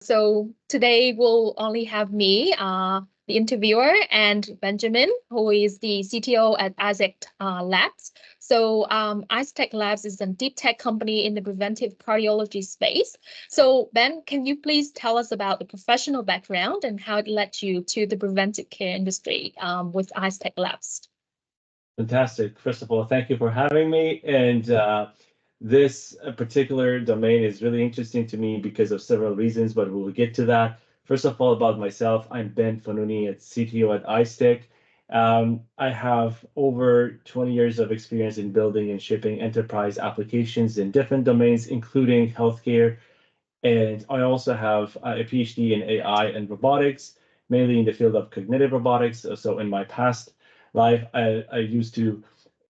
So today we'll only have me, the interviewer, and Benjamin, who is the CTO at AiZtech Labs. So AiZtech Labs is a deep tech company in the preventive cardiology space. So Ben, can you please tell us about the professional background and how it led you to the preventive care industry with AiZtech Labs? Fantastic. First of all, thank you for having me. And this particular domain is really interesting to me because of several reasons, but we'll get to that. First of all, about myself, I'm Ben Fonooni, CTO at AiZtech. I have over 20 years of experience in building and shipping enterprise applications in different domains, including healthcare. And I also have a PhD in AI and robotics, mainly in the field of cognitive robotics. So in my past life, I used to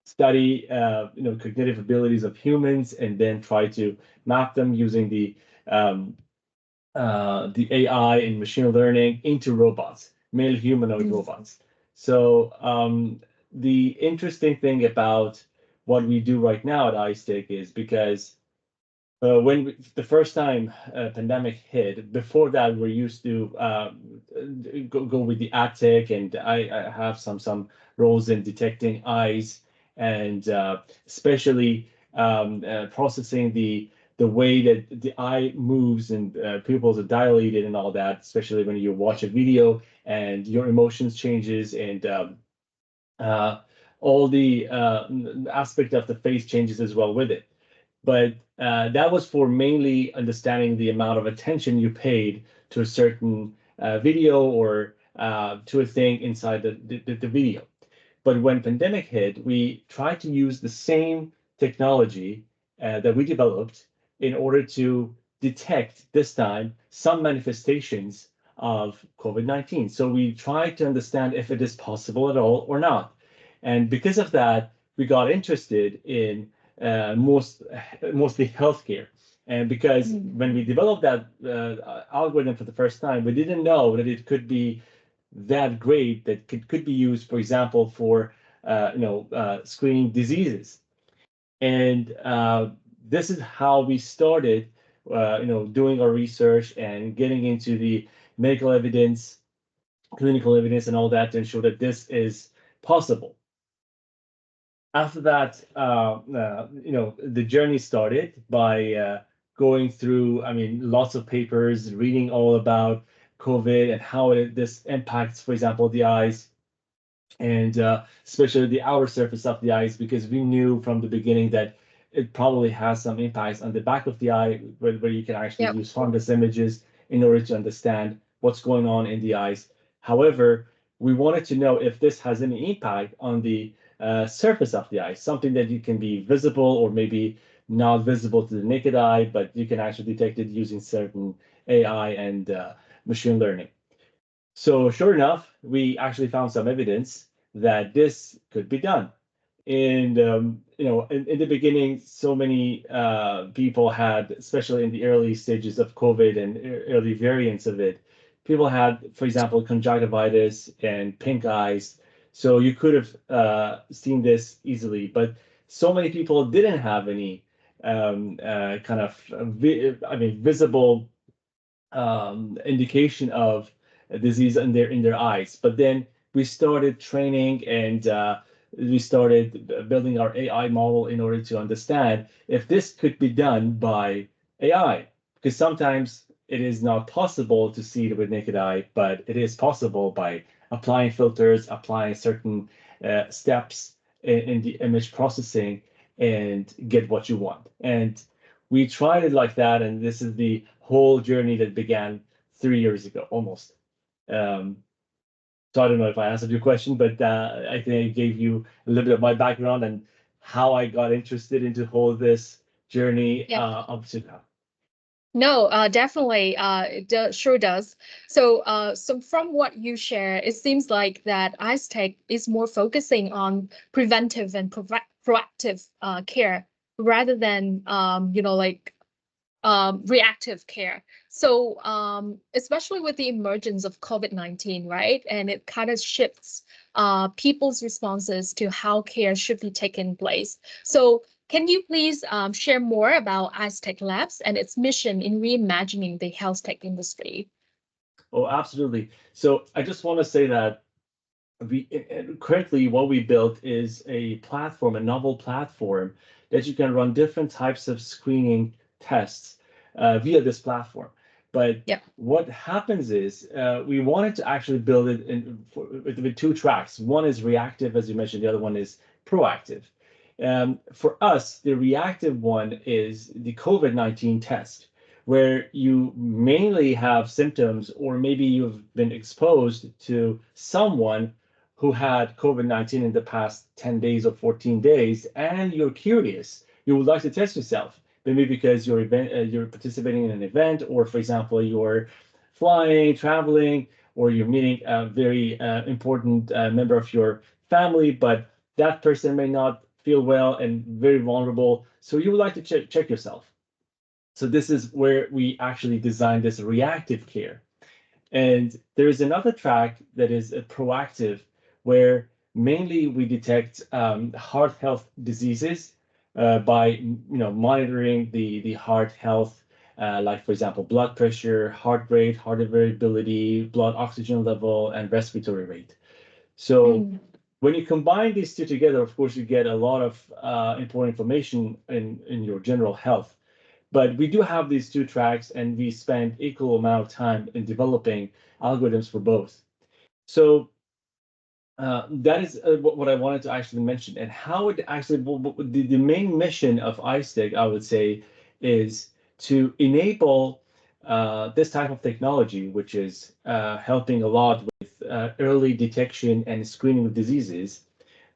study cognitive abilities of humans and then try to map them using the AI and machine learning into robots, mainly humanoid robots. So the interesting thing about what we do right now at AiZtech is because when the first time pandemic hit, before that we're used to go with the ad tech, and I have some roles in detecting eyes and especially processing the way that the eye moves and pupils are dilated and all that, especially when you watch a video and your emotions changes and all the aspect of the face changes as well with it. But that was for mainly understanding the amount of attention you paid to a certain video or to a thing inside the video. But when pandemic hit, we tried to use the same technology that we developed in order to detect this time some manifestations of COVID-19. So we tried to understand if it is possible at all or not. And because of that, we got interested in mostly healthcare. And because when we developed that algorithm for the first time, we didn't know that it could be that great that could be used, for example, for screening diseases. And this is how we started, doing our research and getting into the medical evidence, clinical evidence, and all that to ensure that this is possible. After that, the journey started by going through, lots of papers, reading all about COVID and how this impacts, for example, the eyes, and especially the outer surface of the eyes, because we knew from the beginning that it probably has some impacts on the back of the eye, where you can actually use fundus images in order to understand what's going on in the eyes. However, we wanted to know if this has any impact on the surface of the eye, something that you can be visible or maybe not visible to the naked eye, but you can actually detect it using certain AI and machine learning. So sure enough, we actually found some evidence that this could be done. And in the beginning, so many people had, especially in the early stages of COVID and early variants of it, people had, for example, conjunctivitis and pink eyes. So you could have seen this easily, but so many people didn't have any visible indication of a disease in their eyes. But then we started training and we started building our AI model in order to understand if this could be done by AI, because sometimes it is not possible to see it with naked eye, but it is possible by applying filters, applying certain steps in the image processing, and get what you want. And we tried it like that, and this is the whole journey that began 3 years ago, almost. So I don't know if I answered your question, but I think I gave you a little bit of my background and how I got interested into whole this journey up to now. No, definitely, it sure does. So, so from what you share, it seems like that AiZtech is more focusing on preventive and proactive care rather than, reactive care. So, especially with the emergence of COVID-19, right? And it kind of shifts people's responses to how care should be taken place. So Can you please share more about AiZtech Labs and its mission in reimagining the health tech industry? Oh, absolutely. So I just want to say that we currently what we built is a platform, a novel platform that you can run different types of screening tests via this platform. But Yeah. what happens is we wanted to actually build it with two tracks. One is reactive, as you mentioned. The other one is proactive. For us, the reactive one is the COVID-19 test, where you mainly have symptoms, or maybe you've been exposed to someone who had COVID-19 in the past 10 days or 14 days, and you're curious. You would like to test yourself, maybe because you're participating in an event, or for example, you're flying, traveling, or you're meeting a very important member of your family, but that person may not feel well and very vulnerable. So you would like to check yourself. So this is where we actually designed this reactive care. And there is another track that is a proactive, where mainly we detect heart health diseases by monitoring the heart health, like for example blood pressure, heart rate, heart variability, blood oxygen level, and respiratory rate. So Mm. when you combine these two together, of course, you get a lot of important information in your general health. But we do have these two tracks, and we spend equal amount of time in developing algorithms for both. So that is what I wanted to actually mention, and how it actually the main mission of AiZtech, I would say, is to enable this type of technology, which is helping a lot with early detection and screening of diseases,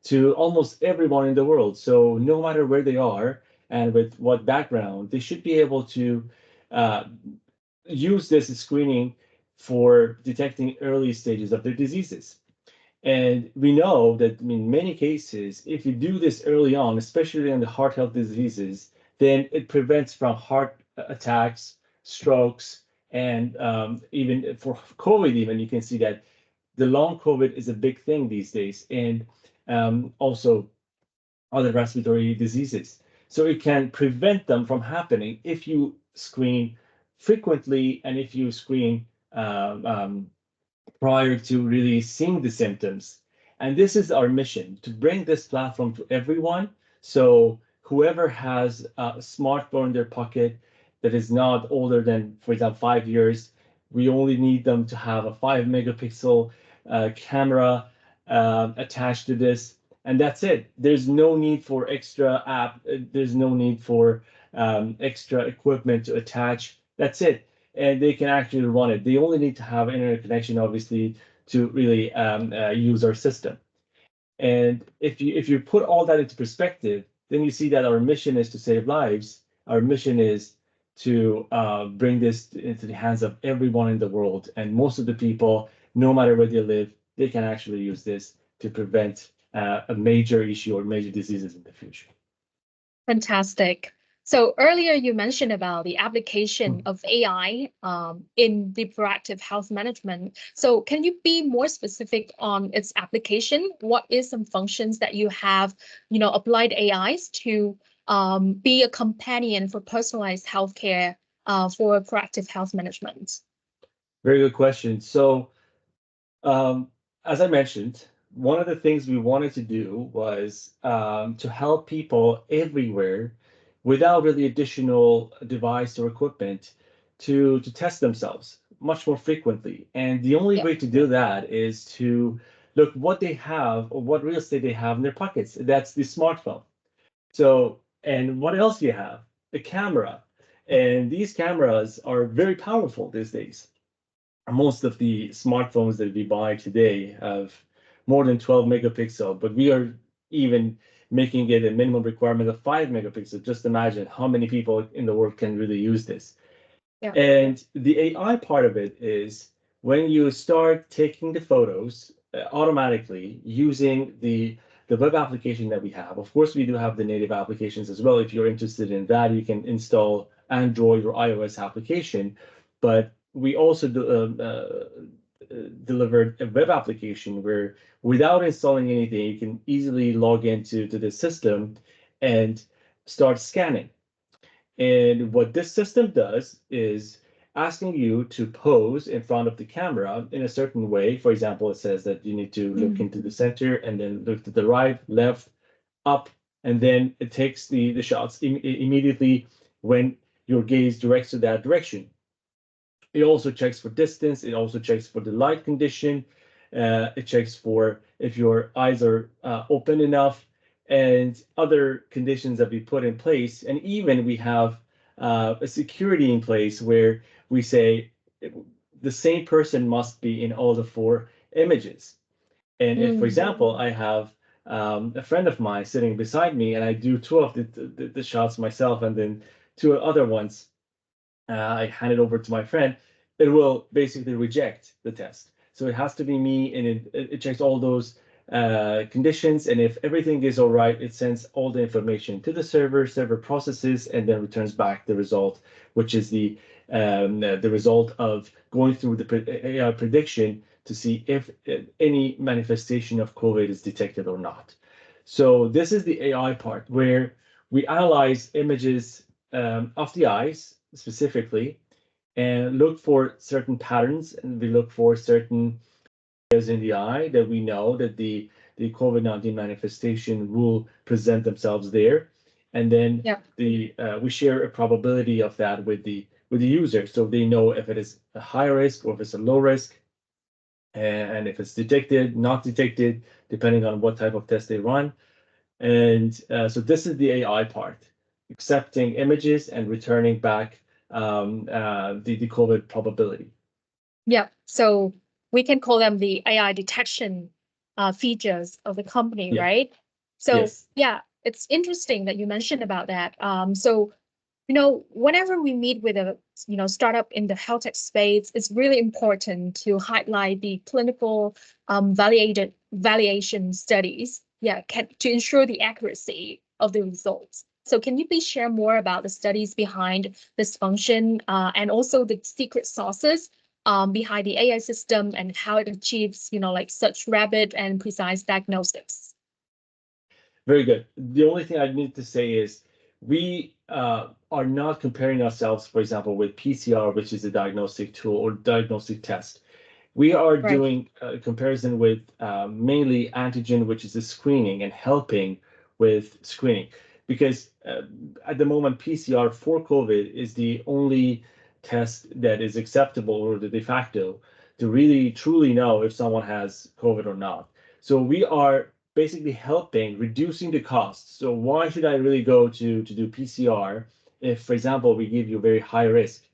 to almost everyone in the world. So no matter where they are and with what background, they should be able to uh, use this screening for detecting early stages of their diseases. And we know that in many cases, if you do this early on, especially in the heart health diseases, then it prevents from heart attacks, strokes, and even for COVID, even you can see that the long COVID is a big thing these days, and also other respiratory diseases. So it can prevent them from happening if you screen frequently and if you screen prior to really seeing the symptoms. And this is our mission, to bring this platform to everyone. So whoever has a smartphone in their pocket that is not older than, for example, 5 years, we only need them to have a 5 megapixel camera attached to this. And that's it. There's no need for extra app. There's no need for extra equipment to attach. That's it, and they can actually run it. They only need to have internet connection, obviously, to really use our system. And if you put all that into perspective, then you see that our mission is to save lives. Our mission is to bring this into the hands of everyone in the world, and most of the people, no matter where they live, they can actually use this to prevent a major issue or major diseases in the future. Fantastic. So earlier you mentioned about the application of AI in the proactive health management. So can you be more specific on its application? What is some functions that you have, applied AIs to be a companion for personalized healthcare for proactive health management? Very good question. So Um, as I mentioned, one of the things we wanted to do was to help people everywhere without really additional device or equipment to test themselves much more frequently. And the only Yeah. way to do that is to look what they have or what real estate they have in their pockets. That's the smartphone. So, and what else do you have? The camera. And these cameras are very powerful these days. Most of the smartphones that we buy today have more than 12 megapixel, but we are even making it a minimum requirement of 5 megapixel. Just imagine how many people in the world can really use this. Yeah. And the AI part of it is when you start taking the photos automatically using the web application that we have. Of course, we do have the native applications as well. If you're interested in that, you can install Android or iOS application. But we also delivered a web application where, without installing anything, you can easily log into the system and start scanning. And what this system does is asking you to pose in front of the camera in a certain way. For example, it says that you need to look into the center and then look to the right, left, up, and then it takes the shots immediately when your gaze directs to that direction. It also checks for distance. It also checks for the light condition. It checks for if your eyes are open enough and other conditions that we put in place. And even we have a security in place where we say the same person must be in all the 4 images. And if, for example, I have a friend of mine sitting beside me and I do 2 of the shots myself and then 2 other ones, I hand it over to my friend, it will basically reject the test. So it has to be me, and it checks all those conditions. And if everything is all right, it sends all the information to the server processes, and then returns back the result, which is the result of going through the AI prediction to see if any manifestation of COVID is detected or not. So this is the AI part where we analyze images of the eyes specifically and look for certain patterns, and we look for certain areas in the eye that we know that the COVID-19 manifestation will present themselves there. And then we share a probability of that with the user, so they know if it is a high risk or if it's a low risk, and if it's detected, not detected, depending on what type of test they run. And so this is the AI part, accepting images and returning back the COVID probability. Yeah, so we can call them the AI detection features of the company, Yeah. right? So Yes. yeah, it's interesting that you mentioned about that. So whenever we meet with a startup in the health tech space, it's really important to highlight the clinical validation studies, to ensure the accuracy of the results. So can you please share more about the studies behind this function and also the secret sauces behind the AI system and how it achieves, like such rapid and precise diagnostics? Very good. The only thing I need to say is we are not comparing ourselves, for example, with PCR, which is a diagnostic tool or diagnostic test. We are Right. doing a comparison with mainly antigen, which is the screening and helping with screening. Because at the moment, PCR for COVID is the only test that is acceptable or the de facto to really truly know if someone has COVID or not. So we are basically helping reducing the costs. So why should I really go to do PCR if, for example, we give you a very high risk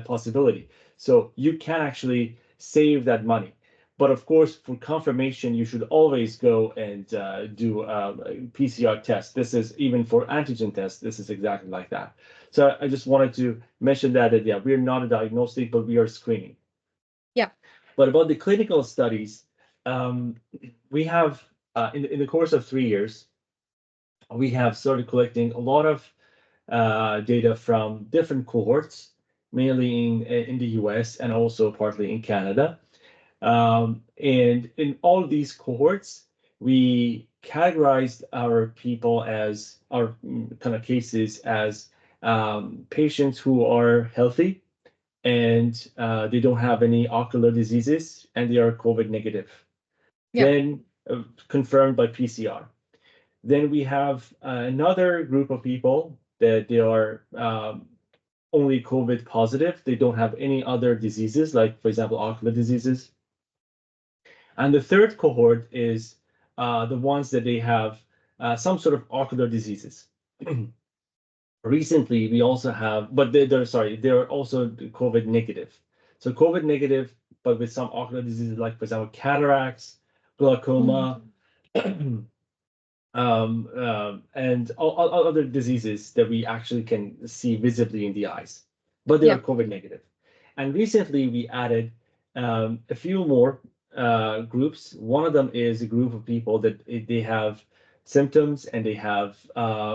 possibility? So you can actually save that money. But of course, for confirmation, you should always go and do a PCR test. This is even for antigen tests. This is exactly like that. So I just wanted to mention that yeah, we're not a diagnostic, but we are screening. Yeah. But about the clinical studies, we have in the course of 3 years, we have started collecting a lot of data from different cohorts, mainly in the US and also partly in Canada. And in all of these cohorts, we categorized our people as our kind of cases as patients who are healthy and they don't have any ocular diseases and they are COVID negative. Yeah. Then confirmed by PCR. Then we have another group of people that they are only COVID positive. They don't have any other diseases, like, for example, ocular diseases. And the third cohort is the ones that they have some sort of ocular diseases. Recently, we also have, but they're also COVID negative. So COVID negative, but with some ocular diseases, like, for example, cataracts, glaucoma, and all other diseases that we actually can see visibly in the eyes, but they are Yeah. COVID negative. And recently we added a few more groups. One of them is a group of people that they have symptoms and they have,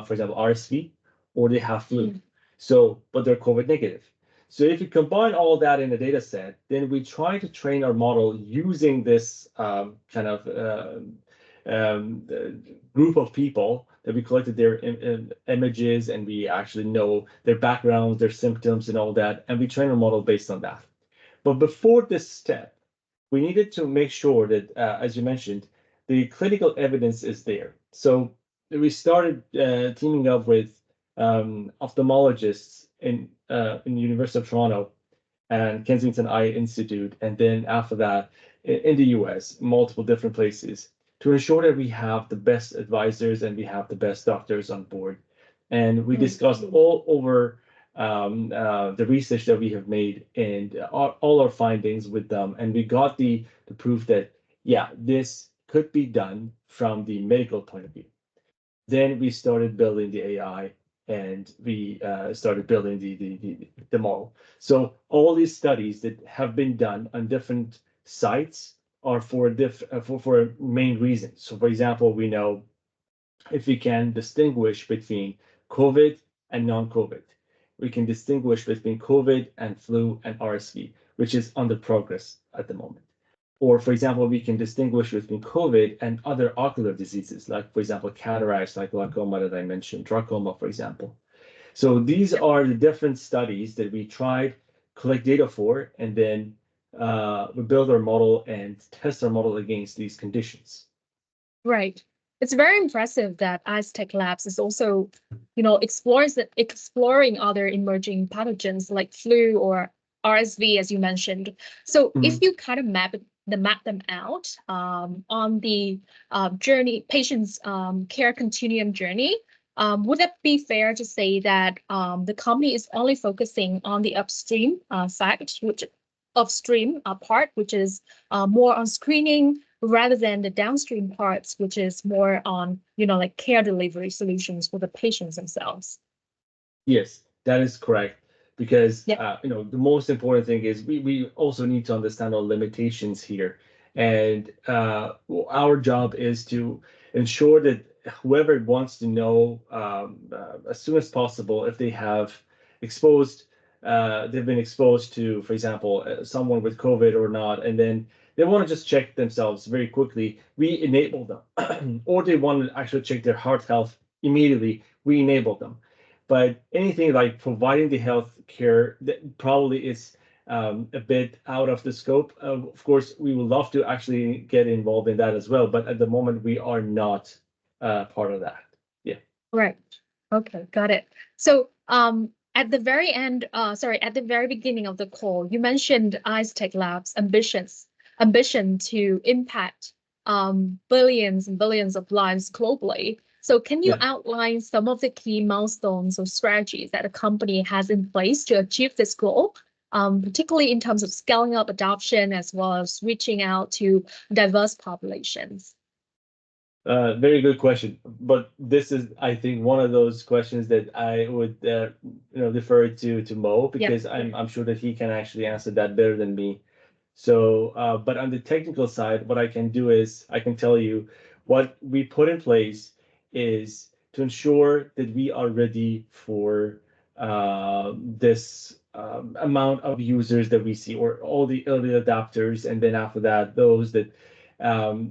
for example, RSV or they have flu. So, but they're COVID negative. So if you combine all that in a data set, then we try to train our model using this kind of group of people that we collected their images, and we actually know their backgrounds, their symptoms, and all that, and we train a model based on that. But before this step, we needed to make sure that, as you mentioned, the clinical evidence is there. So we started teaming up with ophthalmologists in the University of Toronto and Kensington Eye Institute, and then after that, in the US, multiple different places, to ensure that we have the best advisors and we have the best doctors on board. And we discussed all over the research that we have made and all our findings with them, and we got the proof that, yeah, this could be done from the medical point of view. Then we started building the AI, and we started building the model. So all these studies that have been done on different sites are for a main reason. So for example, we know if we can distinguish between COVID and non-COVID, we can distinguish between COVID and flu and RSV, which is under progress at the moment. Or, for example, we can distinguish between COVID and other ocular diseases, like, for example, cataracts, like glaucoma that I mentioned, trachoma, for example. So these are the different studies that we tried, collect data for, and then we build our model and test our model against these conditions. Right. It's very impressive that AiZtech Labs is also, exploring other emerging pathogens like flu or RSV, as you mentioned. So if you kind of map them out on the patient's care continuum journey, would it be fair to say that the company is only focusing on the upstream part, which is more on screening, rather than the downstream parts, which is more on, like care delivery solutions for the patients themselves? Yes, that is correct. Because the most important thing is we also need to understand our limitations here, and our job is to ensure that whoever wants to know as soon as possible if they've been exposed to, for example, someone with COVID or not, and then they want to just check themselves very quickly, we enable them. Or they want to actually check their heart health immediately, we enable them. But anything like providing the health care that probably is a bit out of the scope. Of course, we would love to actually get involved in that as well, but at the moment we are not part of that. Yeah. Right. Okay, got it. So at the very beginning of the call, you mentioned AiZtech Labs' ambition to impact billions and billions of lives globally. So can you outline some of the key milestones or strategies that a company has in place to achieve this goal, particularly in terms of scaling up adoption as well as reaching out to diverse populations? Very good question. But this is, I think, one of those questions that I would defer to Mo, because I'm sure that he can actually answer that better than me. So, but on the technical side, what I can do is I can tell you what we put in place is to ensure that we are ready for this amount of users that we see, or all the early adopters, and then after that, those that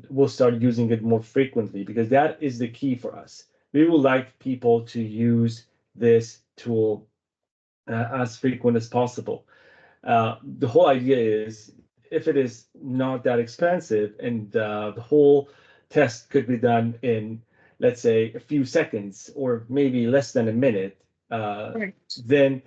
will start using it more frequently, because that is the key for us. We would like people to use this tool as frequent as possible. The whole idea is, if it is not that expensive and the whole test could be done in, let's say, a few seconds or maybe less than a minute, then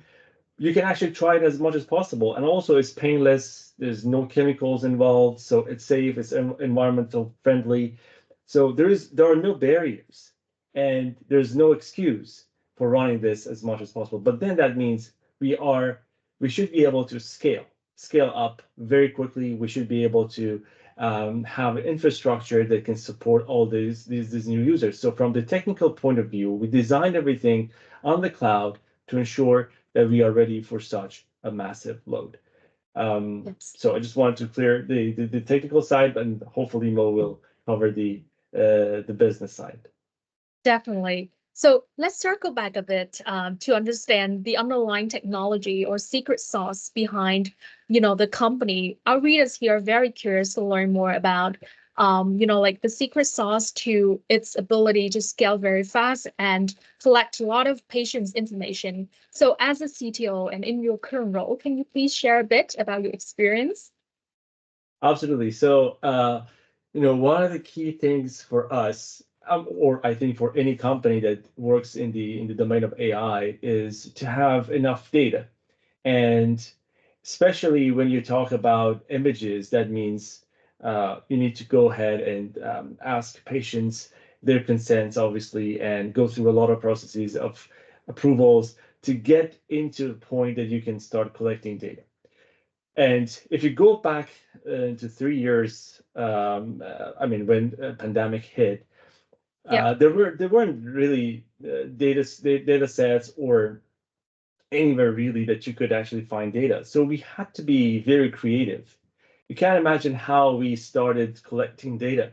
you can actually try it as much as possible. And also it's painless, there's no chemicals involved, so it's safe, it's environmental friendly. So there are no barriers, and there's no excuse for running this as much as possible. But then that means we should be able to scale up very quickly. We should be able to have infrastructure that can support all these new users. So from the technical point of view, we designed everything on the cloud to ensure that we are ready for such a massive load. So I just wanted to clear the technical side, and hopefully Mo will cover the business side. Definitely. So let's circle back a bit to understand the underlying technology or secret sauce behind, the company. Our readers here are very curious to learn more about like the secret sauce to its ability to scale very fast and collect a lot of patients' information. So as a CTO and in your current role, can you please share a bit about your experience? Absolutely. So, one of the key things for us, or I think for any company that works in the domain of AI, is to have enough data. And especially when you talk about images, that means you need to go ahead and ask patients their consents, obviously, and go through a lot of processes of approvals to get into the point that you can start collecting data. And if you go back into 3 years, when pandemic hit, Yeah, there weren't really data sets or anywhere really that you could actually find data. So we had to be very creative. You can't imagine how we started collecting data.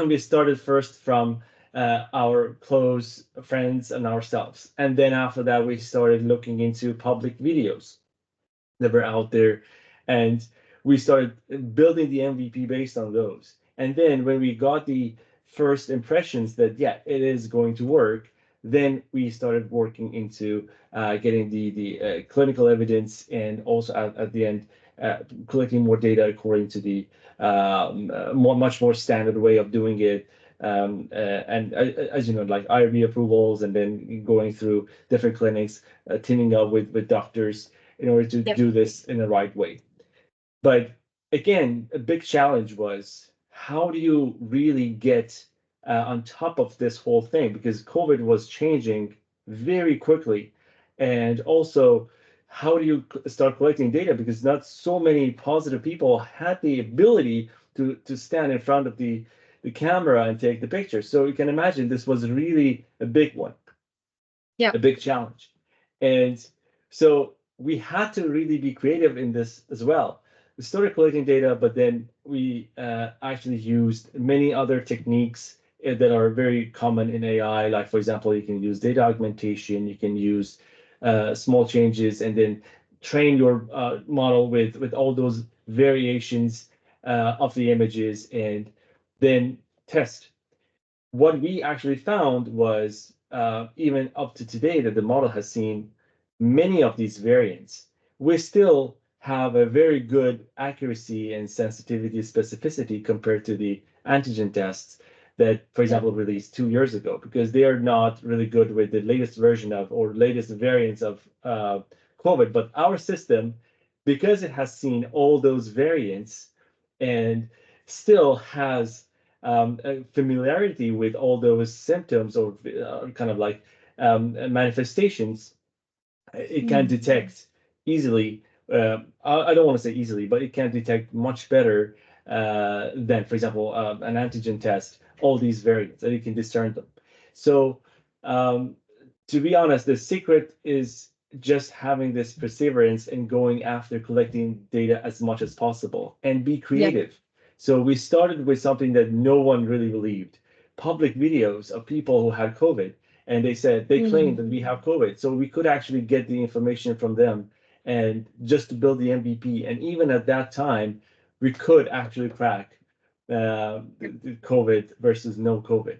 We started first from our close friends and ourselves, and then after that we started looking into public videos that were out there, and we started building the MVP based on those. And then when we got the first impressions that yeah, it is going to work, then we started working into getting the clinical evidence, and also at the end collecting more data according to the much more standard way of doing it. And as you know, like IRB approvals, and then going through different clinics, teaming up with doctors in order to yeah, do this in the right way. But again, a big challenge was how do you really get on top of this whole thing? Because COVID was changing very quickly. And also, how do you start collecting data? Because not so many positive people had the ability to stand in front of the camera and take the picture. So you can imagine this was really a big one, yeah, a big challenge. And so we had to really be creative in this as well. We started collecting data, but then we actually used many other techniques that are very common in AI. Like, for example, you can use data augmentation, you can use small changes, and then train your model with all those variations of the images, and then test. What we actually found was even up to today that the model has seen many of these variants. We still have a very good accuracy and sensitivity specificity compared to the antigen tests that, for yeah, example, released 2 years ago, because they are not really good with the latest version of or latest variants of COVID. But our system, because it has seen all those variants and still has a familiarity with all those symptoms or kind of like manifestations, it can mm, detect easily. I don't want to say easily, but it can detect much better than, for example, an antigen test, all these variants, and it can discern them. So, um, to be honest, the secret is just having this perseverance and going after collecting data as much as possible and be yeah, creative. So we started with something that no one really believed: public videos of people who had COVID, and they said they claimed mm, that we have COVID, so we could actually get the information from them and just to build the MVP. And even at that time, we could actually crack the COVID versus no COVID.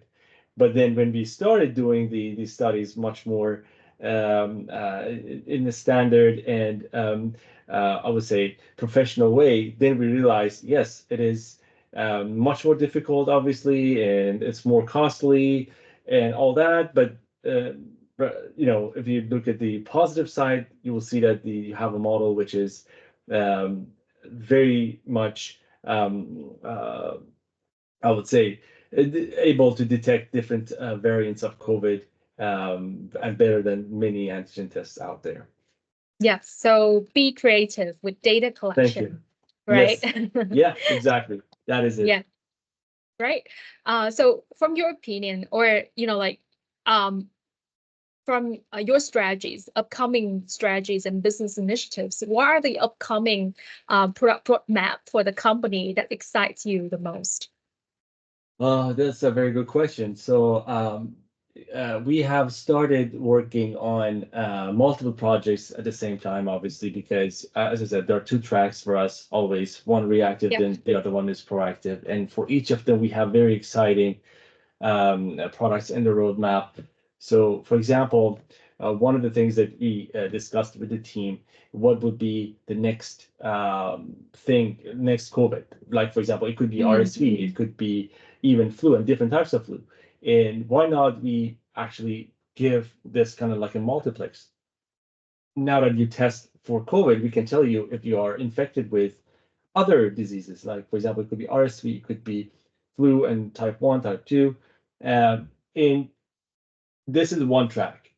But then when we started doing the studies much more in the standard and I would say professional way, then we realized yes, it is much more difficult, obviously, and it's more costly and all that. But if you look at the positive side, you will see that you have a model which is very much I would say able to detect different variants of COVID, and better than many antigen tests out there. yeah. So be creative with data Thank you. collection, right? Yes. Yeah, exactly. That is it. Yeah, right. So from your opinion, or um, from your strategies, upcoming strategies and business initiatives, what are the upcoming product roadmap for the company that excites you the most? That's a very good question. So we have started working on multiple projects at the same time, obviously, because as I said, there are two tracks for us always, one reactive, Yep. then the other one is proactive. And for each of them, we have very exciting products in the roadmap. So, for example, one of the things that we discussed with the team, what would be the next thing, next COVID? Like, for example, it could be RSV, it could be even flu and different types of flu. And why not we actually give this kind of like a multiplex? Now that you test for COVID, we can tell you if you are infected with other diseases, like for example, it could be RSV, it could be flu and type 1, type 2. In this is one track.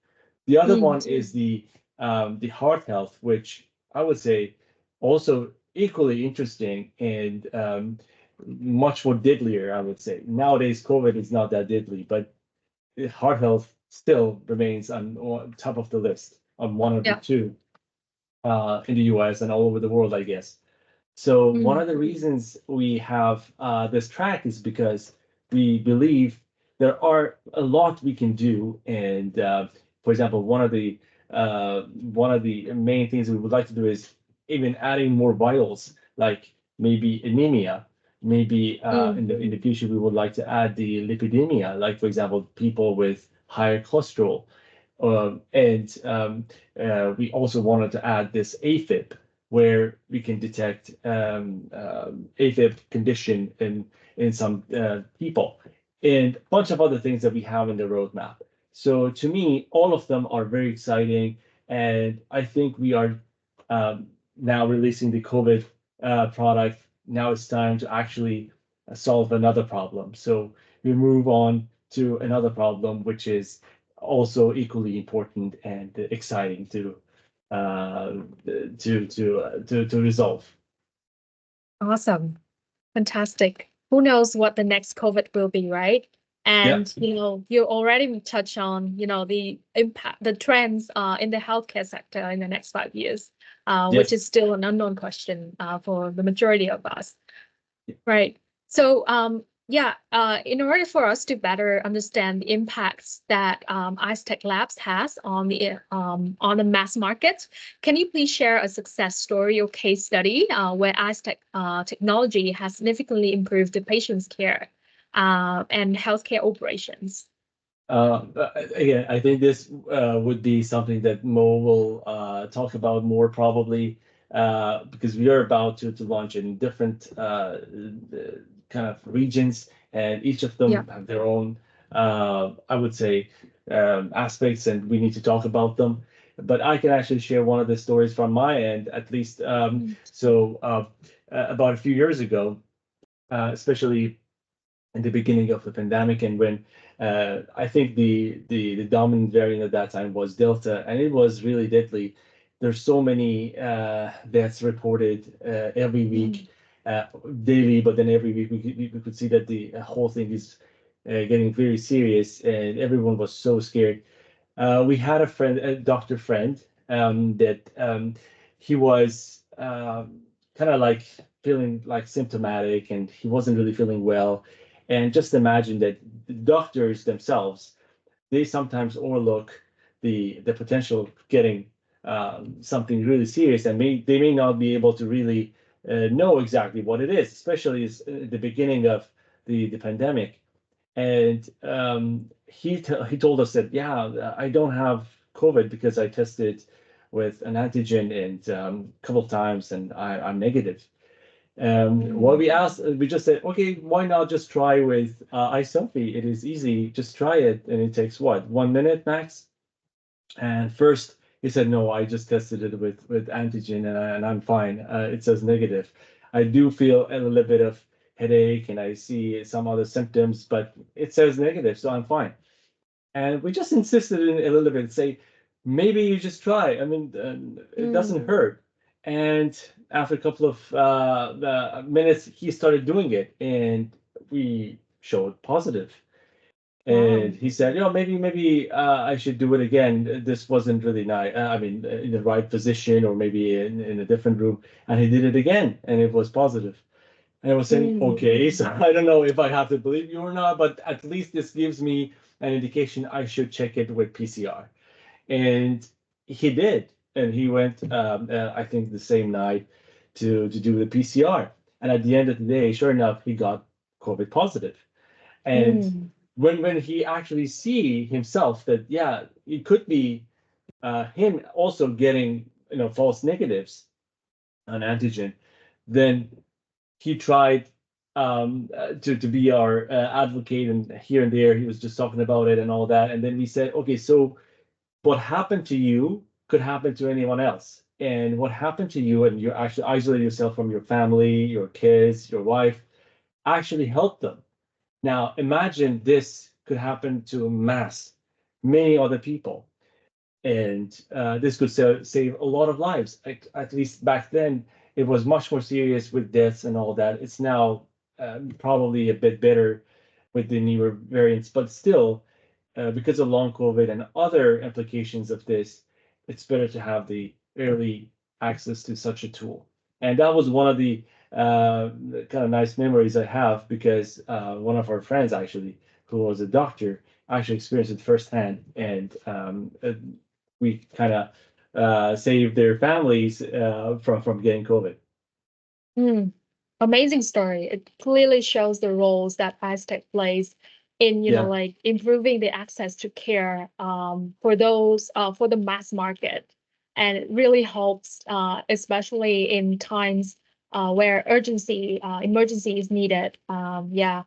The other one is the heart health, which I would say also equally interesting and much more deadlier, I would say. Nowadays, COVID is not that deadly, but heart health still remains on top of the list, on one of the Yeah. two in the US and all over the world, I guess. So one of the reasons we have this track is because we believe there are a lot we can do. And for example, one of the main things we would like to do is even adding more vitals, like maybe anemia. Maybe in the future we would like to add the lipidemia, like for example, people with higher cholesterol. We also wanted to add this AFib, where we can detect AFib condition in some people, and a bunch of other things that we have in the roadmap. So to me, all of them are very exciting, and I think we are now releasing the COVID product. Now it's time to actually solve another problem. So we move on to another problem, which is also equally important and exciting uh, to resolve. Awesome. Fantastic. Who knows what the next COVID will be, right? Yeah. And you already touched on, the impact, the trends in the healthcare sector in the next 5 years, which Yes. is still an unknown question for the majority of us. Right. So, yeah, in order for us to better understand the impacts that AiZtech Labs has on the mass market, can you please share a success story or case study where AiZtech technology has significantly improved the patient's care and healthcare operations? Again, I think this would be something that Mo will talk about more probably because we are about to launch in different kind of regions, and each of them Yeah. have their own, I would say, aspects, and we need to talk about them. But I can actually share one of the stories from my end, at least. About a few years ago, especially in the beginning of the pandemic, and when I think the dominant variant at that time was Delta, and it was really deadly. There's so many deaths reported every week, daily, but then every week we could see that the whole thing is getting very serious, and everyone was so scared. We had a friend, a doctor friend, that he was kind of like feeling like symptomatic, and he wasn't really feeling well. And just imagine that the doctors themselves, they sometimes overlook the potential of getting something really serious, and they may not be able to really know exactly what it is, especially as the beginning of the pandemic. And he told us that, yeah, I don't have COVID because I tested with an antigen and a couple of times, and I'm negative. What we asked, we just said, okay, why not just try with iSelfie? It is easy, just try it, and it takes what, 1 minute max? And first he said, no, I just tested it with antigen, and I'm fine. It says negative. I do feel a little bit of headache, and I see some other symptoms, but it says negative, so I'm fine. And we just insisted in a little bit, say, maybe you just try. I mean, it doesn't hurt. And after a couple of minutes, he started doing it, and we showed positive. And he said, maybe I should do it again. This wasn't really nice. I mean, in the right position, or maybe in a different room. And he did it again, and it was positive. And I was saying, okay, so I don't know if I have to believe you or not, but at least this gives me an indication, I should check it with PCR. And he did. And he went, I think the same night to do the PCR. And at the end of the day, sure enough, he got COVID positive. And Mm. when he actually see himself that, yeah, it could be him also getting, false negatives on antigen, then he tried to be our advocate, and here and there he was just talking about it and all that. And then we said, okay, so what happened to you could happen to anyone else. And what happened to you, and you actually isolate yourself from your family, your kids, your wife, actually helped them. Now, imagine this could happen to mass, many other people. And this could save a lot of lives. At least back then, it was much more serious with deaths and all that. It's now probably a bit better with the newer variants, but still, because of long COVID and other implications of this, it's better to have the early access to such a tool. And that was one of the kind of nice memories I have, because one of our friends actually, who was a doctor, actually experienced it firsthand, and we kind of saved their families from getting COVID. Mm. Amazing story. It clearly shows the roles that AiZtech plays in, Yeah. like improving the access to care for those for the mass market. And it really helps, especially in times where emergency is needed. Yeah,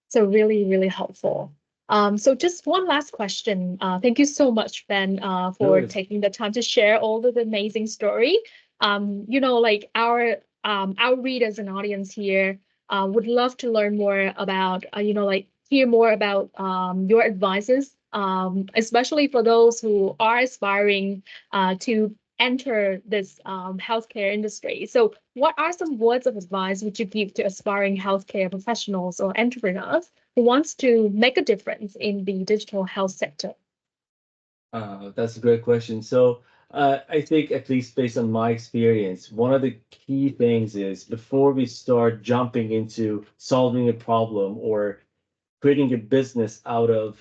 so really, really helpful. So just one last question. Thank you so much, Ben, No for worries. taking the time to share all the amazing story. Like our readers and audience here would love to learn more about, like hear more about your advices, especially for those who are aspiring to enter this healthcare industry. So, what are some words of advice would you give to aspiring healthcare professionals or entrepreneurs who wants to make a difference in the digital health sector? That's a great question. So, I think, at least based on my experience, one of the key things is, before we start jumping into solving a problem or creating a business out of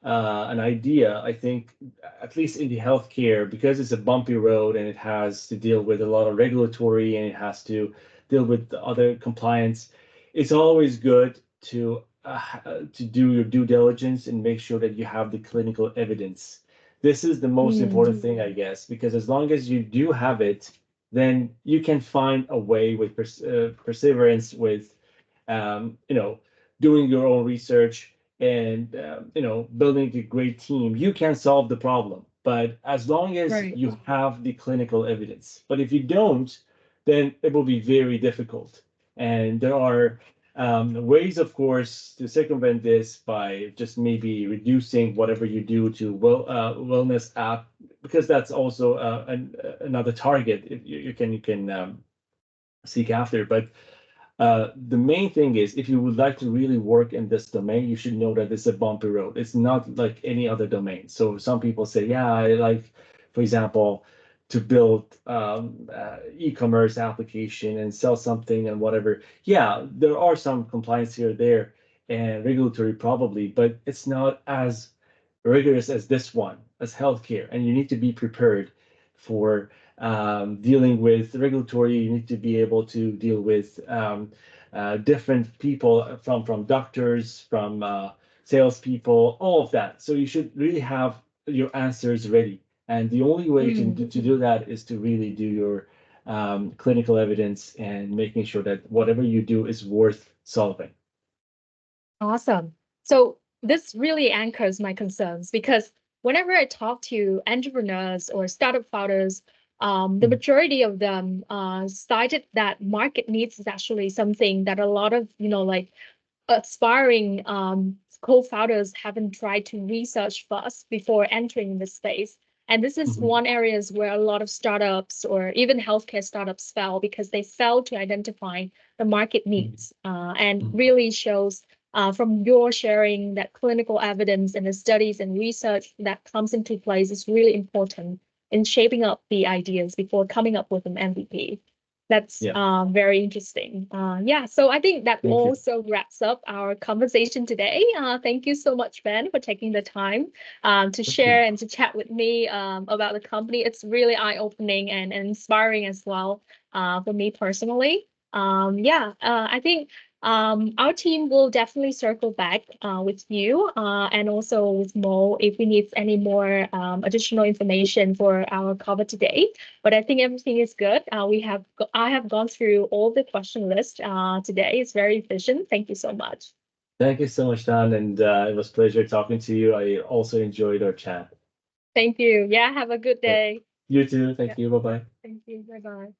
an idea, I think, at least in the healthcare, because it's a bumpy road and it has to deal with a lot of regulatory and it has to deal with the other compliance, it's always good to do your due diligence and make sure that you have the clinical evidence. This is the most important thing, I guess, because as long as you do have it, then you can find a way with perseverance, with doing your own research, and building a great team, you can solve the problem. But as long as Right. you have the clinical evidence, but if you don't, then it will be very difficult. And there are ways, of course, to circumvent this by just maybe reducing whatever you do to wellness app, because that's also another target you can seek after. But the main thing is, if you would like to really work in this domain, you should know that it's a bumpy road. It's not like any other domain. So some people say, yeah, I like, for example, to build e-commerce application and sell something and whatever. Yeah, there are some compliance here or there and regulatory probably, but it's not as rigorous as this one, as healthcare. And you need to be prepared for dealing with regulatory. You need to be able to deal with different people, from doctors, from salespeople, all of that. So you should really have your answers ready. And the only way to do that is to really do your clinical evidence and making sure that whatever you do is worth solving. Awesome. So this really anchors my concerns because whenever I talk to entrepreneurs or startup founders, the Mhm. majority of them cited that market needs is actually something that a lot of, like aspiring co-founders haven't tried to research first before entering the space. And this is Mhm. one areas where a lot of startups or even healthcare startups fail because they fail to identify the market Mhm. needs, and Mhm. really shows from your sharing that clinical evidence and the studies and research that comes into place is really important in shaping up the ideas before coming up with an MVP. That's Yeah. very interesting. Yeah, so I think that Thank you. also wraps up our conversation today. Thank you so much, Ben, for taking the time to share and to chat with me about the company. It's really eye-opening and inspiring as well for me personally. Yeah, I think our team will definitely circle back with you and also with Mo if we need any more additional information for our cover today. But I think everything is good. I have gone through all the question list today. It's very efficient. Thank you so much. Thank you so much, Dan, and it was a pleasure talking to you. I also enjoyed our chat. Thank you. Yeah, have a good day. You too. Thank Yeah, you. Bye-bye. thank you. Bye bye.